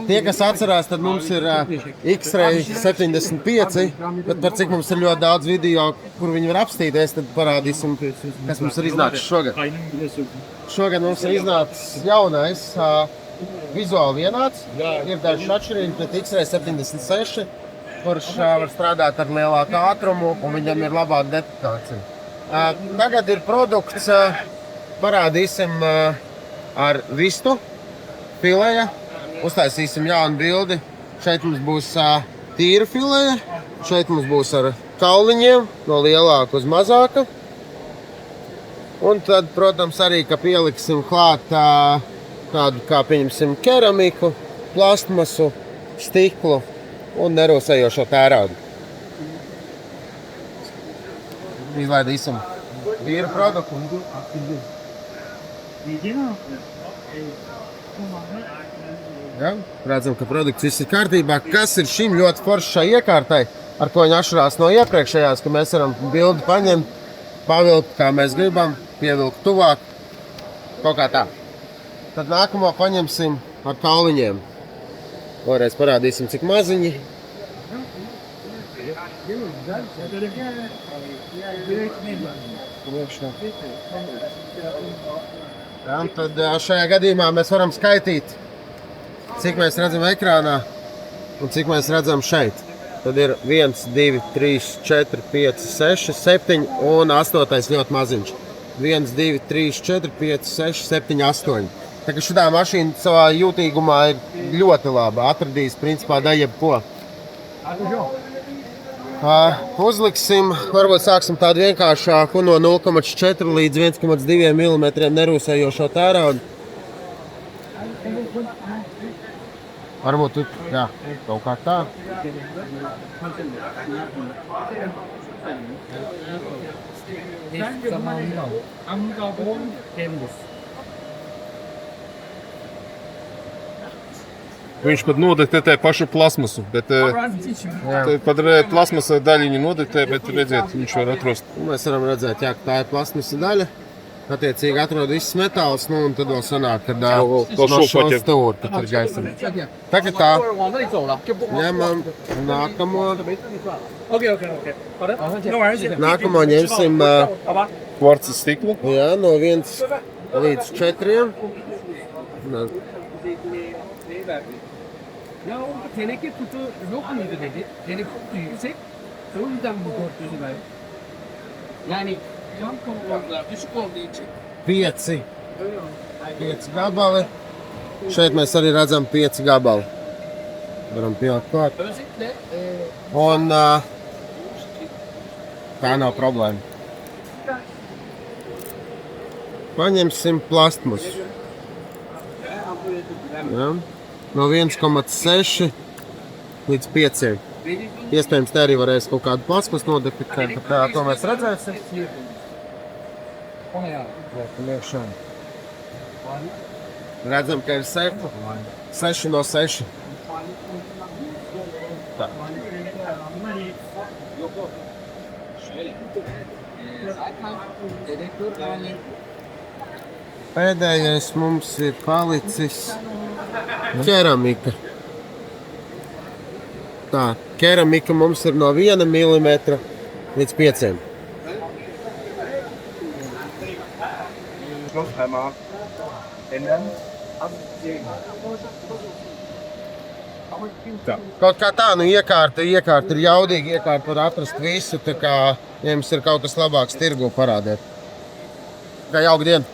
Tie, kas atcerās, tad mums ir X-ray 75, bet par cik mums ir ļoti daudz video, kur viņi var apstīties, tad parādīsim, kas mums ir iznācis šogad. Šogad mums ir iznācis jaunais, vizuāli vienāds, ir dažs atšķirīgi pret X-ray 76, kurš var strādāt ar lielāku ātrumu un viņam ir labāka detektācija. Tagad ir produkts, parādīsim ar vistu, filēja, uztaisīsim jaunu bildi. Šeit mums būs tīra filēja, šeit mums būs ar kauliņiem, no lielāka uz mazāka. Un tad, protams, arī, ka pieliksim klāt tādu, kā pieņemsim, keramiku, plastmasu, stiklu un nerosējošo tēraudu. Izlaidīsim tīru produktu. Ja, redzam, ka produkts viss ir kārtībā. Kas ir šim ļoti foršai iekārtai, ar ko viņi atšķirās no iepriekšējās, ka mēs varam bildi paņemt, pavilkt, kā mēs gribam, pievilkt tuvāk, kaut kā tā. Tad nākamo paņemsim ar kauliņiem. Vēlreiz parādīsim, cik maziņi. Ja, tad šajā gadījumā mēs varam skaitīt, cik mēs redzam ekrānā un cik mēs redzam šeit. Tad ir 1, 2, 3, 4, 5, 6, 7 un 8 ļoti maziņš. 1, 2, 3, 4, 5, 6, 7, 8. Tā kā šitā mašīna savā jūtīgumā ir ļoti laba. Atradīs principā da jebko. Uzliksim, varbūt sāksim tādu vienkāršāku no 0,4 līdz 1,2 mm nerūsējošo tēraudu. Varbūt, jā, kaut kā tā. Viņš pat nodektē pašu plasmasu, bet pat plasmasa daļiņu nodektē, bet redziet, viņš var atrast. Mēs varam redzēt, jā, ka tā ir plasmasa daļa. Attiecīgi atrod viss metāls, nu un tad vēl sanāk, kad no šo stūri, kad ir gaisam. Tagad tā, ņemam nākamo. Nākamo ņemsim Kvarca stiklu. Jā, no 1 līdz 4. Ya o teneke kutu yok muydu dedi. Teneke kutu yüksek. O yüzden bu korkusu var. Yani cam konforlar düşük olduğu için. 5 gabali. Šeit mēs arī redzam 5 gabali. Varam pielikt klāt. Özellikle Un tā nav problēma. Paņemsim plastmasu. Ja. No 1,6 līdz 5. Iespējams, te arī varēs kaut kādu plasmasu nodetektēt, bet to mēs redzēsim. Redzam, ka ir 6 no 6. Tā. Pēdējais mums ir palicis keramika. Tā, keramika mums ir no 1 mm līdz 5. Tā. Kaut kā tā, nu iekārta ir jaudīga, iekārta var atrast visu, tā kā, ja jums ir kaut kas labāks tirgu parādēt. Kā jauka diena!